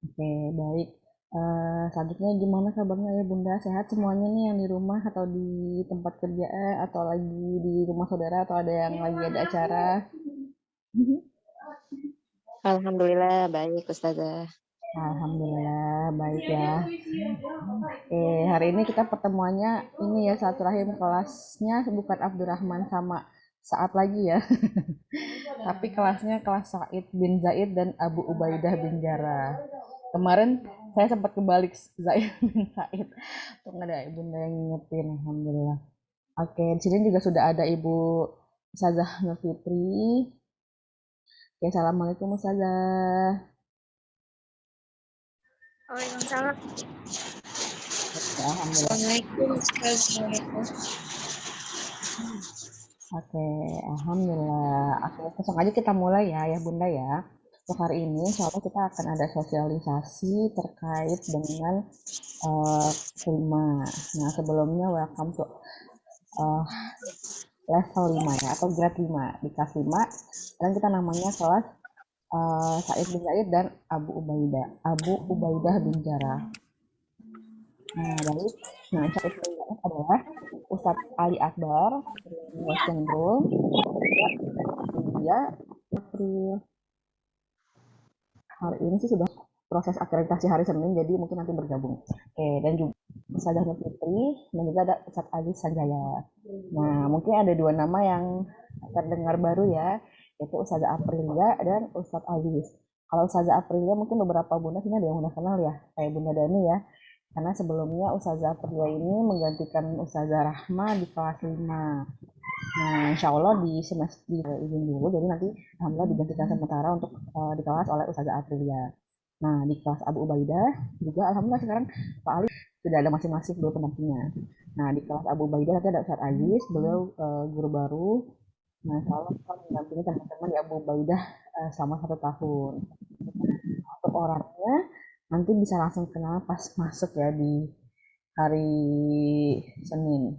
Oke, baik. Selanjutnya gimana kabarnya ya Bunda? Sehat semuanya nih yang di rumah atau di tempat kerja atau lagi di rumah saudara atau ada yang lagi ada acara? Alhamdulillah baik Ustazah. Alhamdulillah baik ya. Hari ini kita pertemuannya ini ya silaturahim kelasnya bukan Abdurrahman sama Saat lagi ya, tapi kelasnya kelas Said bin Zaid dan Abu Ubaidah bin Jarrah. Kemarin saya sempat kebalik Zaid bin Said. Tuh ada ibunda yang ngingetin, alhamdulillah. Oke, di sini juga sudah ada Ibu Ustazah Nur Fitri. Oke, assalamualaikum Ustazah. Waalaikumsalam. Ya, alhamdulillah. Assalamualaikum Assalamualaikum. Oke, alhamdulillah. Oke, langsung aja kita mulai ya Bunda ya. Untuk hari ini, insya Allah kita akan ada sosialisasi terkait dengan kelima. Nah, sebelumnya welcome to uh, level 5 ya, atau grade 5 di kelas 5. Dan kita namanya kelas Said bin Said dan Abu Ubaidah bin Jarrah. Nah, baik. Nah, Said bin Said adalah Ustadz Ali Akbar, West Cenderung, dia April. Hari ini sih sudah proses akreditasi hari Senin, jadi mungkin nanti bergabung. Oke, dan juga Ustazah Nur Fitri, dan juga ada Ustadz Ali Sanjaya. Nah, mungkin ada dua nama yang terdengar baru ya, yaitu Ustazah Aprilia dan Ustadz Aziz. Kalau Ustazah Aprilia mungkin beberapa bunda sini ada yang udah kenal ya, kayak Bunda Dani ya. Karena sebelumnya Ustazah Aprilia ini menggantikan Ustazah Rahma di kelas 5. Nah, insya Allah di semester izin dulu, jadi nanti alhamdulillah digantikan sementara untuk di kelas oleh Ustazah Aprilia. Nah, di kelas Abu Ubaidah juga alhamdulillah sekarang Pak Ali sudah ada masing-masing dua pendampingnya. Nah, di kelas Abu Ubaidah nanti ada Ustadz Aziz, beliau guru baru. Nah, insya Allah akan mendampingi teman-teman di Abu Ubaidah selama 1 tahun. Untuk orangnya nanti bisa langsung kenal pas masuk ya di hari Senin.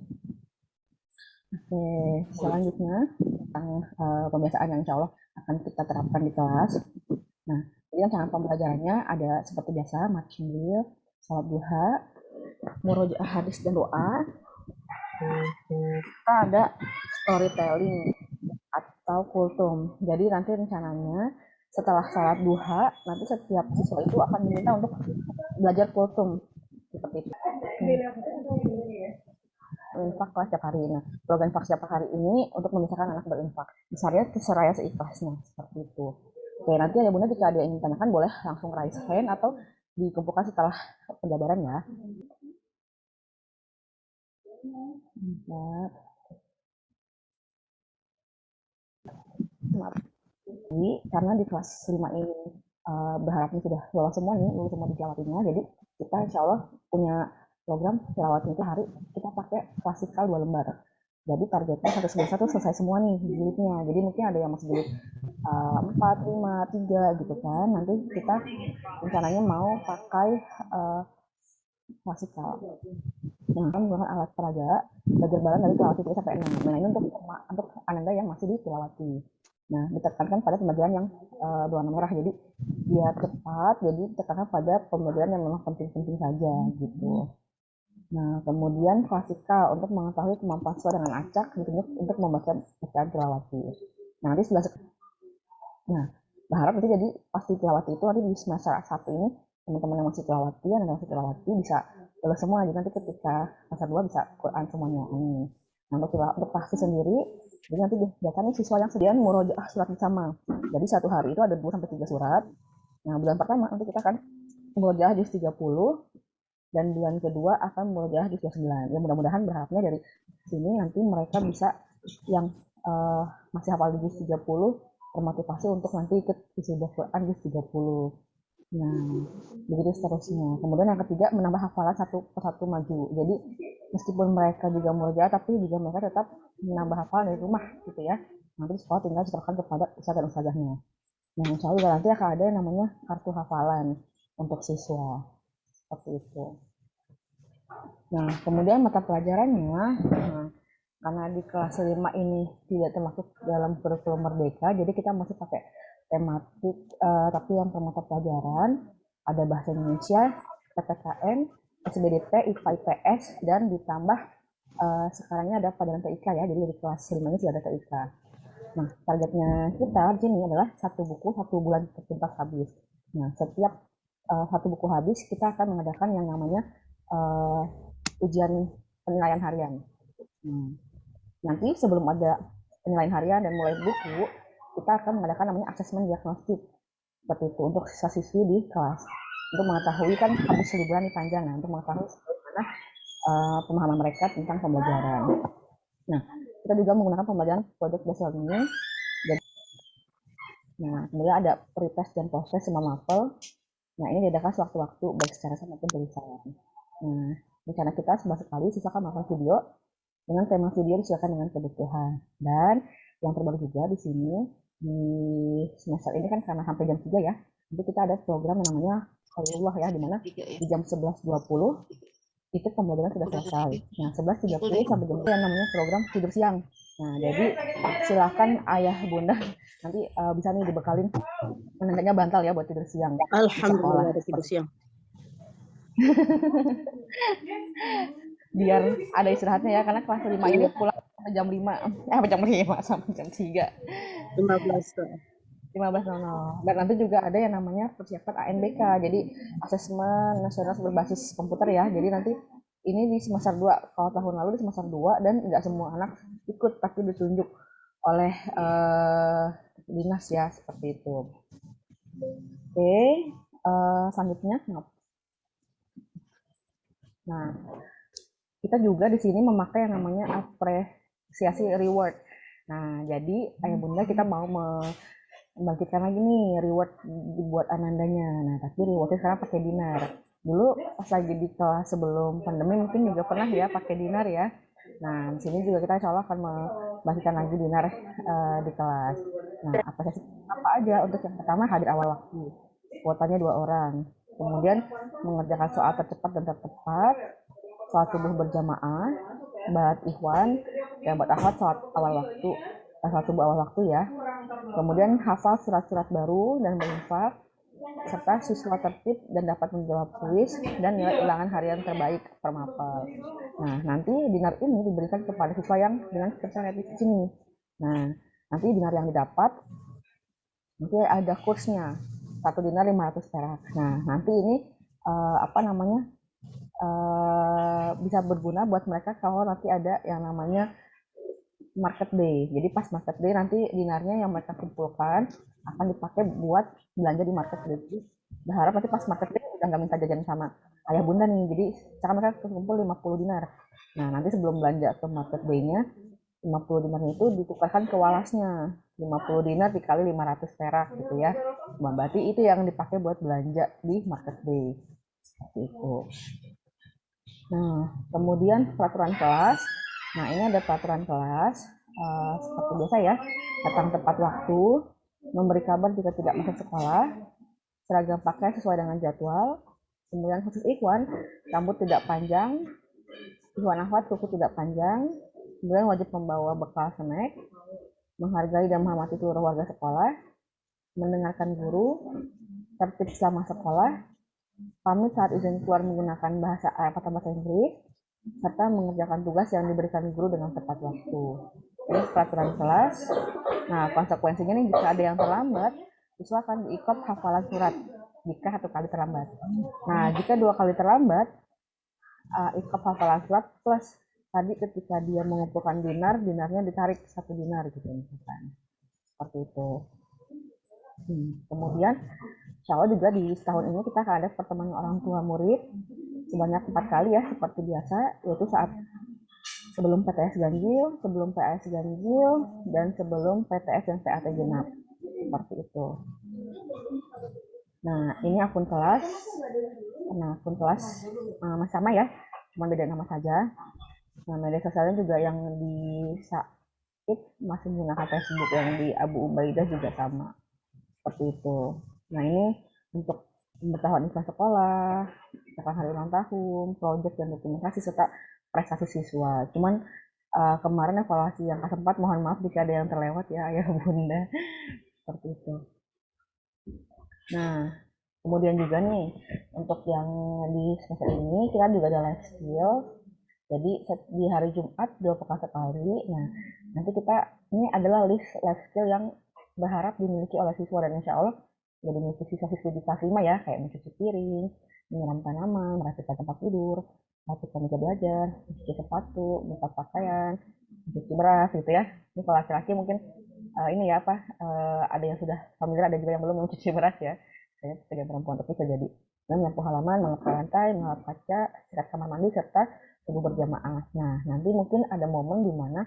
Oke, selanjutnya tentang pembiasaan yang insya Allah akan kita terapkan di kelas. Nah, jadi rancangan pembelajarannya ada seperti biasa, matching, salat duha, murojaah hadis dan doa. Kita ada storytelling atau kultum. Jadi nanti rencananya setelah salat duha, nanti setiap siswa itu akan diminta untuk belajar kultum seperti itu. Infak kelas setiap hari. Nah, program infak setiap hari ini untuk memisahkan anak berinfak. Besarnya terserah ya seikhlasnya, seperti itu. Oke, nanti ada bunda jika ada yang ingin tanyakan boleh langsung raise hand atau dikumpulkan setelah penjabaran ya. Empat. Jadi, karena di kelas 5 ini berharapnya sudah lolos semua nih, lulus semua di Jawa Timur, jadi kita insya Allah punya program tilawatnya itu hari kita pakai klasikal 2 lembar. Jadi targetnya satu semester tuh selesai semua nih jilidnya. Jadi mungkin ada yang masih jilid 4, 5, 3 gitu kan. Nanti kita rencananya mau pakai uh, klasikal. Nah, kan menggunakan alat peraga, belajar bareng dari tilawati 3 sampai 6. Nah, ini untuk ananda yang masih di tilawati. Nah, ditekankan pada pembelajaran yang berwarna merah. Jadi biar cepat, jadi ditekankan pada pembelajaran yang memang penting-penting saja gitu. Nah, kemudian klasikal untuk mengetahui kemampuan siswa dengan acak ditunjuk untuk membaca bacaan tilawati. Nah, nanti sebelah nah, berharap nanti jadi pasti tilawati itu nanti di semester 1 ini teman-teman yang masih tilawati yang masih tilawati bisa lulus semua. Jadi nanti ketika semester 2 bisa Quran semuanya. Nah, untuk pasti sendiri, jadi nanti biasanya siswa yang sediaan murojaah surat sama. Jadi satu hari itu ada 2 sampai 3 surat. Nah, bulan pertama nanti kita akan murojaah juz 30 dan bulan kedua akan murojaah juz 29. Ya mudah-mudahan berharapnya dari sini nanti mereka bisa yang masih hafal juz 30 termotivasi untuk nanti ikut wisuda Quran juz 30. Nah, begitu seterusnya. Kemudian yang ketiga menambah hafalan satu persatu maju. Jadi meskipun mereka juga murojaah tapi juga mereka tetap menambah hafalan dari rumah gitu ya. Nanti sekolah tinggal diserahkan kepada ustadz dan ustazahnya. Nah, insya Allah nanti akan ada yang namanya kartu hafalan untuk siswa. Seperti itu. Nah, kemudian mata pelajarannya, nah, karena di kelas 5 ini tidak termasuk dalam kurikulum merdeka, jadi kita masih pakai tematik, tapi yang per mata pelajaran. Ada bahasa Indonesia, PPKN, SBDT, IPA, IPS, dan ditambah sekarangnya ada pelajaran TIK ya, jadi dari kelas 5 ini sudah ada TIK. Nah, targetnya kita di sini adalah satu buku 1 bulan tertuntas habis. Nah, setiap satu buku habis, kita akan mengadakan yang namanya ujian penilaian harian. Nanti sebelum ada penilaian harian dan mulai buku, kita akan mengadakan namanya asesmen diagnostik seperti itu untuk siswa-siswi di kelas untuk mengetahui kan habis liburan nih panjang, nah untuk mengetahui bagaimana pemahaman mereka tentang pembelajaran. Nah, kita juga menggunakan pembelajaran project based learning. Nah, kemudian ada pretest dan post-test sama mapel. Nah, ini diadakan sewaktu-waktu baik secara sama maupun tulisan. Nah, rencana kita sebulan sekali sisakan melakukan video dengan tema video disesuaikan dengan kebutuhan. Dan yang terbaru juga di sini di semester ini kan karena sampai jam 3 ya. Jadi kita ada program yang namanya Khairullah ya, di mana di jam 11.20 itu pembelajaran sudah selesai. Nah, 11.30 sampai jam 2 yang namanya program tidur siang. Nah, jadi silakan ayah bunda nanti bisa nih dibekalin nantinya bantal ya buat tidur siang. Alhamdulillah ada tidur siang. Biar ada istirahatnya ya, karena kelas 5 ini pulang sampai jam 5 sampai jam 5 sampai jam 3 15.00. Dan nanti juga ada yang namanya persiapan ANBK, jadi asesmen nasional berbasis komputer ya. Jadi nanti ini di semester 2, kalau tahun lalu di semester 2 dan nggak semua anak ikut tapi ditunjuk oleh dinas ya, seperti itu. Oke, selanjutnya. Nah, kita juga di sini memakai yang namanya apresiasi reward. Nah, jadi ayah bunda kita mau membangkitkan lagi nih reward dibuat Anandanya. Nah, tapi rewardnya sekarang pakai dinar. Dulu pas lagi di kelas sebelum pandemi mungkin juga pernah ya pakai dinar ya. Nah, di sini juga kita insya Allah akan membangkitkan lagi dinar di kelas. Nah, apa aja untuk yang pertama hadir awal waktu. Kuotanya 2 orang. Kemudian mengerjakan soal tercepat dan tertepat, sholat subuh berjamaah, buat ikhwan, dan buat akhwat sholat awal waktu, sholat subuh awal waktu ya. Kemudian hafal surat-surat baru dan berinfak, serta siswa tertib dan dapat menjawab kuis dan nilai ulangan harian terbaik per mapel. Nah, nanti dinar ini diberikan kepada siswa yang dengan ketersian di sini. Nah, nanti dinar yang didapat nanti ada kursnya. 1 dinar 500 perak. Nah, nanti ini bisa berguna buat mereka kalau nanti ada yang namanya market day. Jadi pas market day nanti dinarnya yang mereka kumpulkan akan dipakai buat belanja di market day. Berharap nanti pas market day udah nggak minta jajan sama ayah bunda nih. Jadi sekarang mereka kumpul 50 dinar. Nah, nanti sebelum belanja ke market day-nya 50 dinar itu ditukarkan ke walasnya. 50 dinar dikali 500 perak gitu ya. Berarti itu yang dipakai buat belanja di market day. Seperti itu. Nah, kemudian peraturan kelas. Nah, ini ada peraturan kelas. Seperti biasa ya, datang tepat waktu, memberi kabar jika tidak masuk sekolah, seragam pakai sesuai dengan jadwal, kemudian khusus ikhwan, rambut tidak panjang, ikhwan akhwat kuku tidak panjang, kemudian wajib membawa bekal snack, menghargai dan menghormati seluruh warga sekolah, mendengarkan guru, tertib selama sekolah, pamit saat izin keluar menggunakan bahasa Inggris, serta mengerjakan tugas yang diberikan guru dengan tepat waktu. Ini peraturan kelas. Nah, konsekuensinya nih jika ada yang terlambat, siswa akan diikop hafalan surat jika 1 kali terlambat. Nah, jika 2 kali terlambat, ikop hafalan surat plus tadi ketika dia mengumpulkan dinar, dinarnya ditarik 1 dinar gitu misalkan. Seperti itu. Kemudian insya Allah juga di tahun ini kita akan ada pertemuan orang tua murid sebanyak 4 kali ya seperti biasa, yaitu saat sebelum PTS ganjil, sebelum PAS ganjil, dan sebelum PTS dan PAT genap. Seperti itu. Nah, ini akun kelas. Nah, akun kelas masih sama ya, cuma beda nama saja. Nah, media sosialnya juga yang di Said masih menggunakan Facebook, yang di Abu Ubaidah juga sama. Seperti itu. Nah, ini untuk pemberitahuan info sekolah, misalkan hari ulang tahun, proyek dan dokumentasi, serta prestasi siswa. Cuman kemarin evaluasi yang kesempat, mohon maaf jika ada yang terlewat ya ayah bunda. Seperti itu. Nah, Kemudian juga nih, untuk yang di semester ini kita juga ada life skill. Jadi di hari Jumat 2 pekan sekali. Nah, nanti kita ini adalah list life skill yang berharap dimiliki oleh siswa dan insya Allah jadi dimiliki siswa-siswi di kelas 5 ya, kayak mencuci piring, menyiram tanaman, merapikan tempat tidur, merapikan meja belajar, mencuci sepatu, menyikat pakaian, mencuci beras gitu ya. Ini kalau laki-laki mungkin ini ya apa ada yang sudah familiar, ada juga yang belum mencuci beras ya. Saya sebagai perempuan tapi bisa jadi dan menyapu halaman, mengepel lantai, mengelap kaca, sikat kamar mandi serta subuh berjamaah. Nah, nanti mungkin ada momen di mana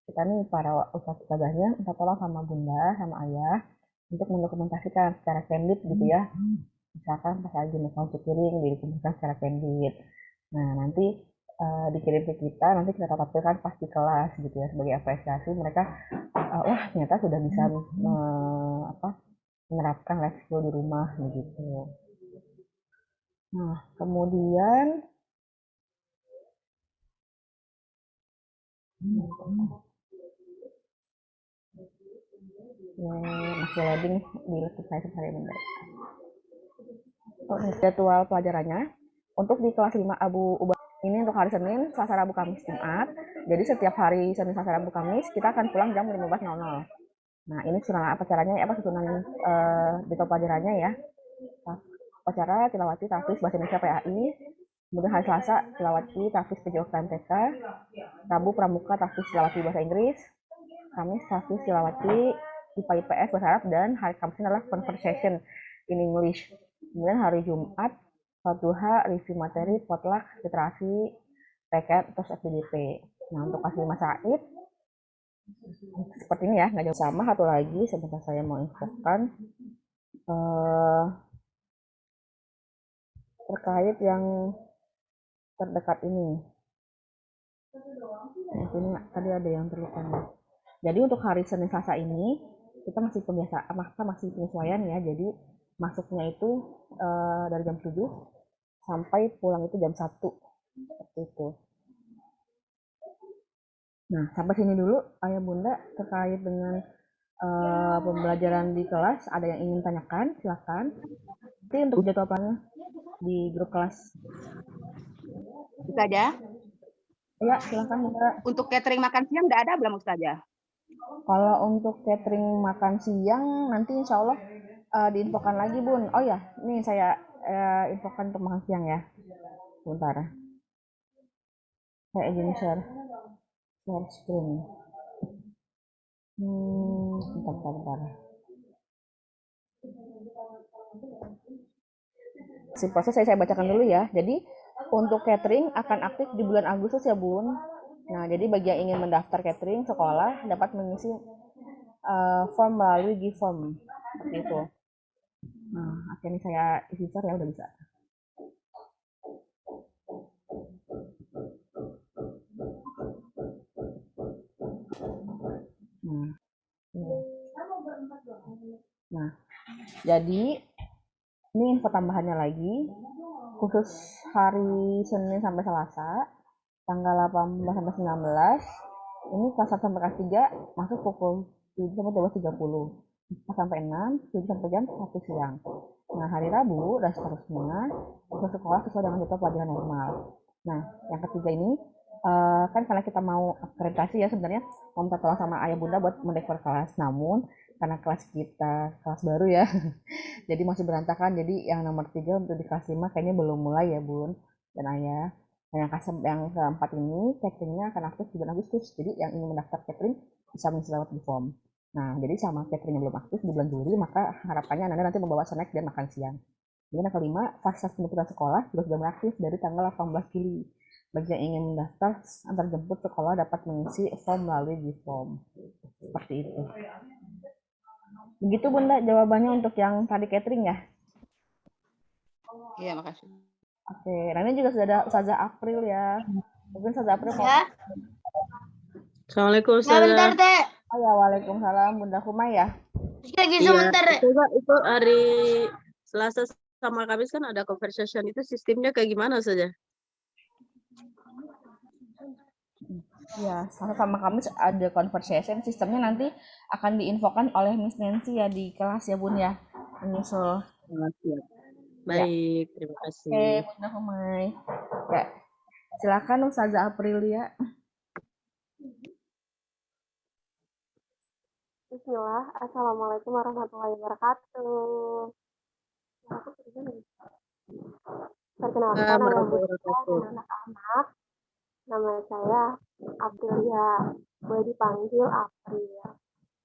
kita nih para ustadzahnya minta tolong sama bunda, sama ayah untuk mendokumentasikan secara candid gitu ya. Misalkan pas lagi cuci piring, dikumpulkan secara candid. Nah, nanti dikirim ke kita, nanti kita tampilkan pas di kelas gitu ya sebagai apresiasi mereka. Wah ternyata sudah bisa menerapkan life skill di rumah begitu. Nah, kemudian masih loading di laptop saya sebentar bentar. Jadwal pelajarannya untuk di kelas 5 Abu Ubah ini untuk hari Senin, Selasa, Rabu, Kamis, Jumat. Jadi setiap hari Senin, Selasa, Rabu, Kamis kita akan pulang jam 15.00. Nah, ini susunan apa caranya? Susunan jadwal pelajarannya ya. Upacara tilawati tahfiz bahasa Indonesia PAI. Kemudian hari Selasa tilawati tahfiz PJOK TK. Rabu pramuka tahfiz tilawati bahasa Inggris. Kamis tahfiz tilawati IPA IPS bahasa Arab dan hari Kamis adalah conversation in English. Kemudian hari Jumat sholat duha, review materi, potluck, literasi, PKN, terus FPDP. Nah, untuk kelas 5 Said seperti ini ya, nggak jauh sama. Satu lagi sebentar saya mau infokan terkait yang terdekat ini. Nah, ini tadi ada yang terlupa. Jadi untuk hari Senin Selasa ini kita masih penyesuaian ya. Jadi masuknya itu dari jam 7 sampai pulang itu jam 1 seperti itu. Nah, sampai sini dulu Ayah Bunda terkait dengan pembelajaran di kelas. Ada yang ingin tanyakan? Silakan. Nanti untuk jadwal plannya di grup kelas. Ustazah? Ya, silakan Bunda. Untuk catering makan siang udah ada belum Ustazah? Kalau untuk catering makan siang nanti insya Allah diinfokan lagi Bun. Oh ya, ini saya infokan untuk makan siang ya. Bentar. Saya izin share screen. Bentar. Si proses saya bacakan dulu ya. Jadi untuk catering akan aktif di bulan Agustus ya Bun. Nah, jadi bagi yang ingin mendaftar catering sekolah dapat mengisi form melalui Giform seperti itu. Nah, akhirnya saya isi share ya udah bisa. Nah, jadi ini info tambahannya lagi khusus hari Senin sampai Selasa tanggal 18 sampai 19 ini kelas 1 sampai kelas 3 masuk pukul 7 sampai 12.30, kelas sampai 6 7 sampai jam 1 siang. Nah, hari Rabu dan seterusnya untuk sekolah sesuai dengan jadwal pelajaran normal. Nah, yang ketiga ini kan karena kita mau akreditasi ya, sebenarnya mau minta tolong sama ayah bunda buat mendekor kelas, namun karena kelas kita kelas baru ya jadi masih berantakan. Jadi yang nomor 3 untuk di kelas 5 kayaknya belum mulai ya bun dan ayah. Nah, yang keempat ini cateringnya akan aktif di bulan Agustus. Jadi yang ingin mendaftar catering bisa mengisi lewat di form. Nah, jadi sama cateringnya belum aktif di bulan Juli, maka harapannya Anda nanti membawa snack dan makan siang. Kemudian yang kelima, fasilitas penjemputan sekolah juga sudah beraktif dari tanggal 18 Juli. Bagi yang ingin mendaftar antar jemput sekolah dapat mengisi form melalui di form. Seperti itu. Begitu Bunda jawabannya untuk yang tadi catering ya. Iya, makasih. Oke, nah ini juga sudah ada Ustazah April ya. Mungkin Ustazah April mau. Ya. Assalamualaikum Ya bentar, Ustazah. Teh. Oh ya, waalaikumsalam Bunda Humay ya. Lagi sebentar, Teh. Itu hari Selasa sama Kamis kan ada conversation, itu sistemnya kayak gimana saja? Ya, Selasa sama Kamis ada conversation, sistemnya nanti akan diinfokan oleh Miss Nancy ya di kelas ya Bun ya. Menyusul. Baik, terima Oke, kasih. Bunda Humay. Ya, silakan Ustazah Aprilia. Bismillah, Assalamualaikum warahmatullahi wabarakatuh. Perkenalkan, nama Warahmatullahi wabarakatuh. anak-anak. Nama saya Aprilia, boleh dipanggil April.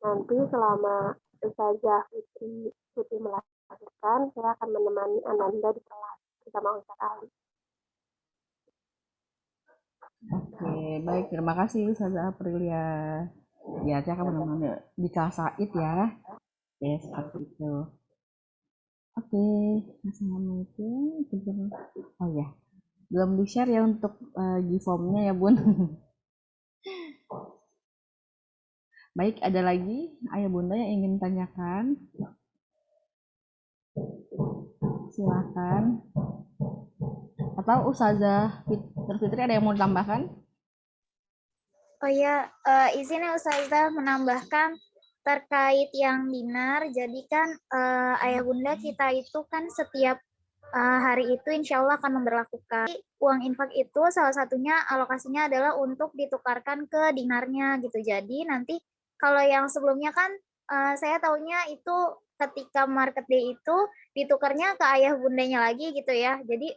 Nanti selama Ustazah Fitri melahirkan, saya akan menemani Ananda di kelas bersama Ustaz Ali. Oke, baik. Terima kasih Ustazah Aprilia. Ya, saya akan menemani di kelas Said ya. Ya, seperti itu. Oke, Assalamualaikum. Oh ya, belum di-share ya untuk G-form-nya ya, Bun. Baik, ada lagi Ayah Bunda yang ingin tanyakan? Silakan. Atau Ustazah Fitri ada yang mau tambahkan? Oh ya, izin ya Ustazah menambahkan terkait yang dinar. Jadi kan ayah bunda kita itu kan setiap hari itu insya Allah akan memberlakukan uang infak itu salah satunya alokasinya adalah untuk ditukarkan ke dinarnya gitu. Jadi nanti kalau yang sebelumnya kan saya tahunya itu ketika market day itu ditukarnya ke ayah bundanya lagi gitu ya. Jadi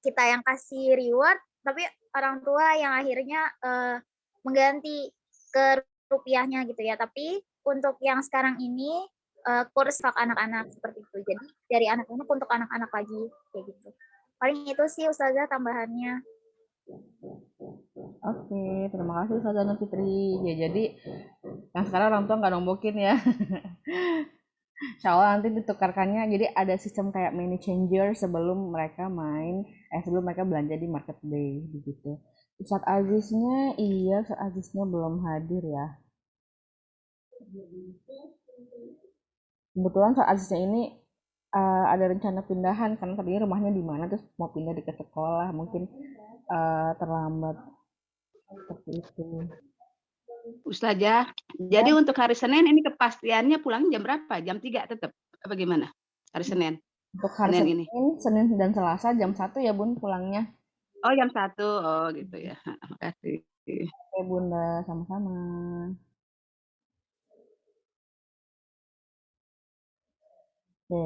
kita yang kasih reward, tapi orang tua yang akhirnya mengganti ke rupiahnya gitu ya. Tapi untuk yang sekarang ini kurs hak anak-anak seperti itu. Jadi dari anak-anak untuk anak-anak lagi kayak gitu. Paling itu sih Ustazah tambahannya. Oke, terima kasih Ustazah Nur Fitri. Ya, jadi yang sekarang orang tua nggak nombokin ya. Insya Allah nanti ditukarkannya, jadi ada sistem kayak money changer sebelum mereka sebelum mereka belanja di market day begitu. Ustadz Aziznya, iya Ustadz Aziznya belum hadir ya. Kebetulan Ustadz Aziznya ini ada rencana pindahan karena tadinya rumahnya di mana terus mau pindah dekat sekolah, mungkin terlambat seperti itu. Ustazah, jadi untuk hari Senin ini kepastiannya pulang jam berapa? Jam 3 tetap? Apa gimana? Hari Senin? Untuk hari Senin ini. Senin dan Selasa jam 1 ya Bun pulangnya. Oh, jam 1. Oh, gitu ya. Makasih. Oke Bunda, sama-sama. Oke,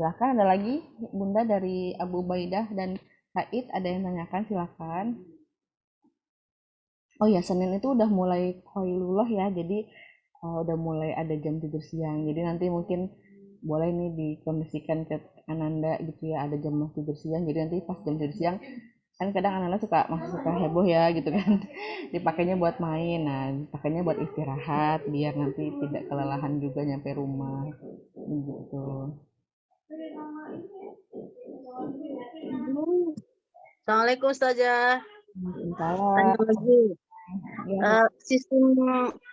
silahkan ada lagi Bunda dari Abu Ubaidah dan Said, ada yang tanyakan silahkan. Oh ya, Senin itu udah mulai Qailullah ya, jadi udah mulai ada jam tidur siang. Jadi nanti mungkin boleh nih dikondisikan ke Ananda gitu ya, ada jam tidur siang. Jadi nanti pas jam tidur siang kan kadang Ananda masih suka heboh ya gitu kan. Dipakainya buat main, nah dipakainya buat istirahat biar nanti tidak kelelahan juga nyampe rumah gitu. Assalamualaikum Ustazah. Salam. Tanya lagi. Ya, Sistem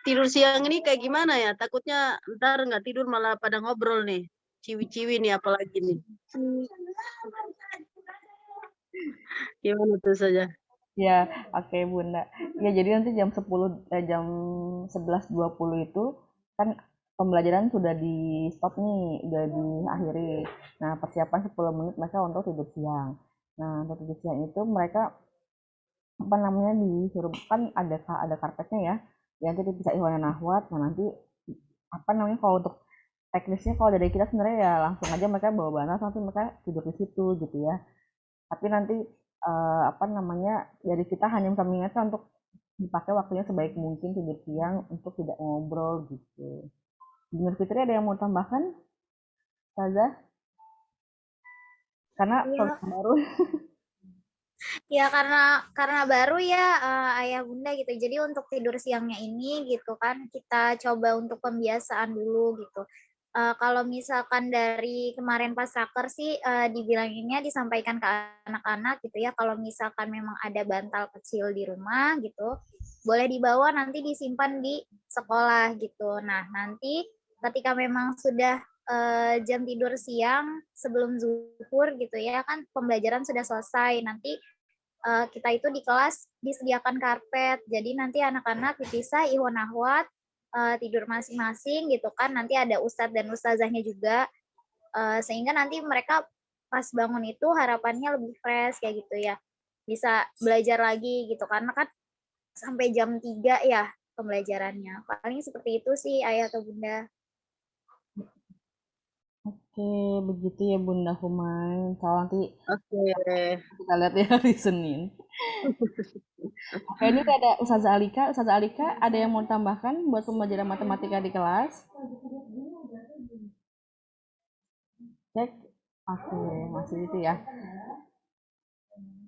tidur siang ini kayak gimana ya? Takutnya ntar nggak tidur malah pada ngobrol nih. Ciwi-ciwi nih apalagi nih. Gimana tuh saja? ya, oke Bunda. Ya, jadi nanti jam 11.20 itu kan pembelajaran sudah di stop nih, udah diakhiri. Nah, persiapan 10 menit mereka untuk tidur siang. Nah, untuk tidur siang itu mereka apa namanya disuruh kan ada karpetnya ya. Ya nanti dipisah Ikhwan dan Akhwat. Nah, nanti apa namanya kalau untuk teknisnya kalau dari kita sebenarnya ya langsung aja mereka bawa banas nanti mereka tidur di situ gitu ya. Tapi nanti apa namanya dari kita hanya bisa mengingatkan untuk dipakai waktunya sebaik mungkin tidur siang untuk tidak ngobrol gitu. Benar Fitri ada yang mau tambahkan? Saza? Karena Iya. program baru. Ya karena baru ya ayah bunda gitu. Jadi untuk tidur siangnya ini gitu kan kita coba untuk pembiasaan dulu gitu. Kalau misalkan dari kemarin pas raker sih dibilanginnya disampaikan ke anak-anak gitu ya. Kalau misalkan memang ada bantal kecil di rumah gitu, boleh dibawa nanti disimpan di sekolah gitu. Nah nanti ketika memang sudah jam tidur siang sebelum zuhur gitu ya kan pembelajaran sudah selesai nanti kita itu di kelas disediakan karpet, jadi nanti anak-anak dipisah Ikhwan Akhwat tidur masing-masing gitu kan, nanti ada ustadz dan ustazahnya juga, sehingga nanti mereka pas bangun itu harapannya lebih fresh kayak gitu ya. Bisa belajar lagi gitu karena kan sampai jam 3 ya pembelajarannya. Paling seperti itu sih Ayah atau Bunda. Oke, begitu ya Bunda Humay. Kalau nanti Oke. kita lihat ya hari Senin. Oke, ini udah ada Ustazah Alika. Ustazah Alika, ada yang mau tambahkan buat pembelajaran matematika di kelas? Cek. Oke, masih itu ya.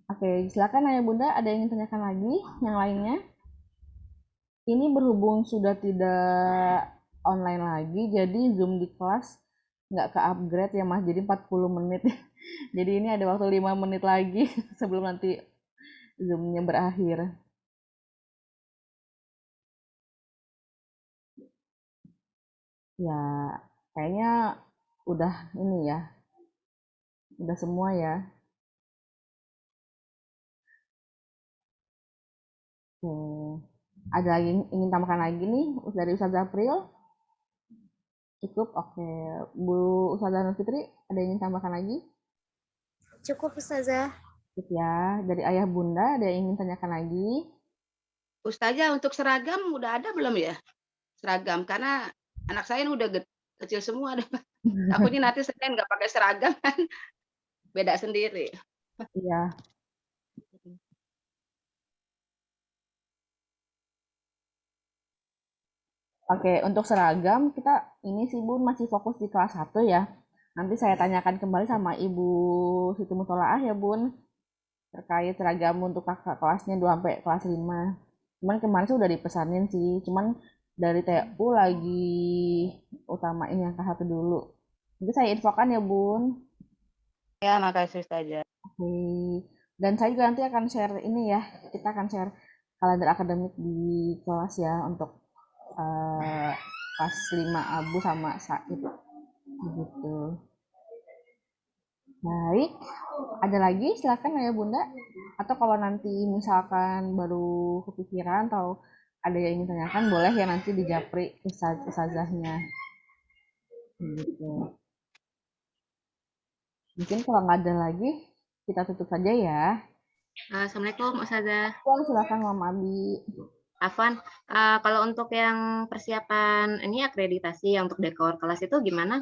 Oke, silakan Ayah Bunda, ada yang ingin tanyakan lagi yang lainnya? Ini berhubung sudah tidak online lagi, jadi Zoom di kelas nggak ke-upgrade ya Mas, jadi 40 menit. Jadi ini ada waktu 5 menit lagi sebelum nanti Zoom-nya berakhir. Ya, kayaknya udah ini ya, udah semua ya. Oke. Ada lagi yang ingin tambahkan lagi nih dari Ustazah April? Cukup, oke. Bu Ustazah Nur Fitri, ada yang ingin tambahkan lagi? Cukup Ustazah. Cukup ya. Dari Ayah Bunda, ada yang ingin tanyakan lagi? Ustazah, untuk seragam udah ada belum ya? Seragam, karena anak saya udah kecil semua. Takutnya nanti Senin nggak pakai seragam kan, beda sendiri. Iya. Oke, untuk seragam kita ini sih Bun masih fokus di kelas 1 ya. Nanti saya tanyakan kembali sama Ibu Siti Mutolaah ya Bun, terkait seragam untuk kakak kelasnya 2 sampai kelas 5. Cuman kemarin sih udah dipesanin sih, cuman dari TU lagi utamain yang kelas 1 dulu. Nanti saya infokan ya Bun. Ya, makasih Ustazah. Oke. Dan saya juga nanti akan share ini ya, kita akan share kalender akademik di kelas ya untuk kelas 5 Abu sama Said begitu. Baik, ada lagi silakan Ayah Bunda, atau kalau nanti misalkan baru kepikiran atau ada yang ingin tanyakan boleh ya nanti di japri ustazahnya gitu. Mungkin kalau nggak ada lagi kita tutup saja ya. Assalamualaikum Ustazah. Wah, silakan Mama Abi. Afwan, kalau untuk yang persiapan ini akreditasi untuk dekor kelas itu gimana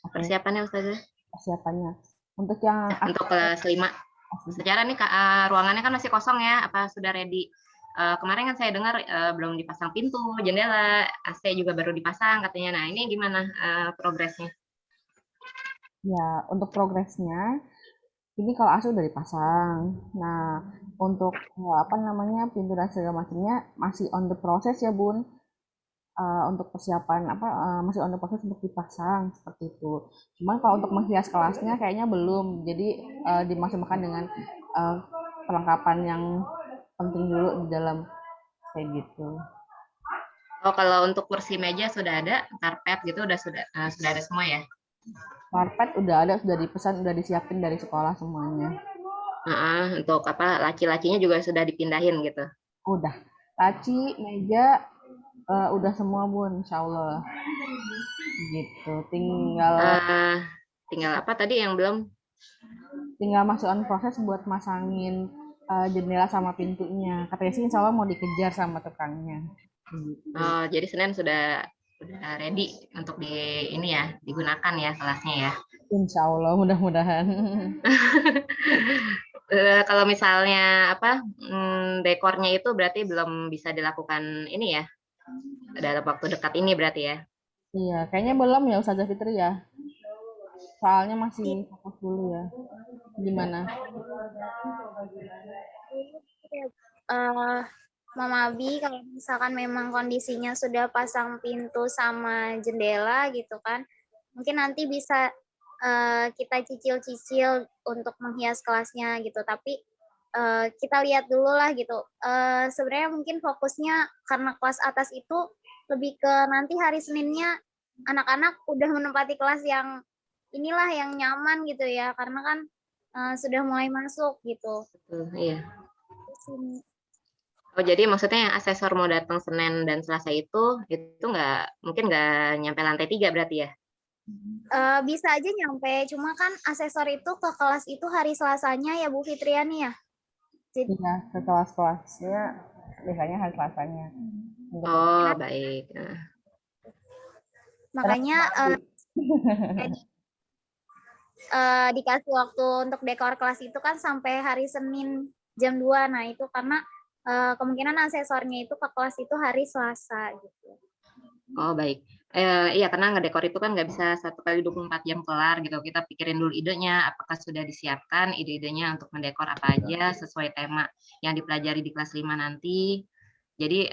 Oke, persiapannya Ustazah? persiapannya untuk yang Untuk kelas 5. Secara nih ruangannya kan masih kosong ya, apa sudah ready? Kemarin kan saya dengar belum dipasang pintu, jendela, AC juga baru dipasang katanya. Nah, ini gimana progresnya? ya untuk progresnya ini kalau AC udah dipasang. Nah, untuk apa namanya pintu dan segala macamnya masih on the process ya Bun. Untuk persiapan apa masih on the process untuk dipasang seperti itu. Cuman kalau untuk menghias kelasnya kayaknya belum. Jadi dimasukkan dengan perlengkapan yang penting dulu di dalam kayak gitu. Oh, kalau untuk kursi meja sudah ada, karpet gitu sudah ada semua ya? Karpet udah ada, sudah dipesan, udah disiapin dari sekolah semuanya. Untuk apa laci-lacinya juga sudah dipindahin gitu? Udah, laci, meja, udah semua Bun, insya Allah. Gitu, tinggal apa tadi yang belum? Tinggal masukin proses buat masangin jendela sama pintunya. Katanya sih insya Allah mau dikejar sama tukangnya. Gitu. Oh, jadi Senin sudah ready untuk ini ya, digunakan ya kelasnya ya. Insya Allah, mudah-mudahan. Kalau misalnya apa dekornya itu berarti belum bisa dilakukan ini ya dalam waktu dekat ini berarti ya? Iya, kayaknya belum ya Ustazah Fitri ya. Soalnya masih fokus dulu ya. Gimana? Mama Abi, kalau misalkan memang kondisinya sudah pasang pintu sama jendela gitu kan, mungkin nanti bisa kita cicil-cicil untuk menghias kelasnya gitu. Tapi kita lihat dulu lah gitu. Sebenarnya mungkin fokusnya karena kelas atas itu lebih ke nanti hari Seninnya anak-anak udah menempati kelas yang inilah yang nyaman gitu ya, karena kan sudah mulai masuk gitu. Iya. Oh, jadi maksudnya yang asesor mau datang Senin dan Selasa itu mungkin nggak nyampe lantai 3 berarti ya? Bisa aja nyampe, cuma kan asesor itu ke kelas itu hari Selasanya ya Bu Fitriani ya. Jadi Iya, ke kelas-kelasnya biasanya hari Selasanya. Untuk Oh, baik. makanya Kenapa? jadi, dikasih waktu untuk dekor kelas itu kan sampai hari Senin jam 2. Nah, itu karena kemungkinan asesornya itu ke kelas itu hari Selasa gitu. Oh, baik. Iya, karena ngedekor itu kan nggak bisa 1 kali 24 jam kelar gitu. Kita pikirin dulu idenya, apakah sudah disiapkan ide-idenya untuk mendekor apa aja sesuai tema yang dipelajari di kelas 5 nanti. Jadi,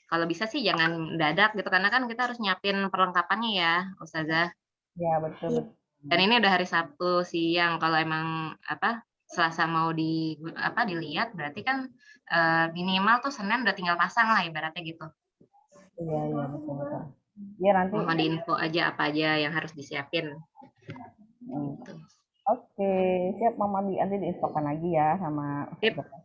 kalau bisa sih jangan mendadak gitu, karena kan kita harus nyiapin perlengkapannya ya, Ustazah. Ya, betul, Iya. betul. Dan ini udah hari Sabtu siang, kalau emang Selasa mau dilihat berarti kan minimal tuh Senin udah tinggal pasang lah ibaratnya gitu. Iya, iya, betul, betul. Ya, nanti. Mohon diinfo aja apa aja yang harus disiapin. Gitu. Oke, siap Mama Bi, nanti diinfokan lagi ya sama Sip. Ustazah.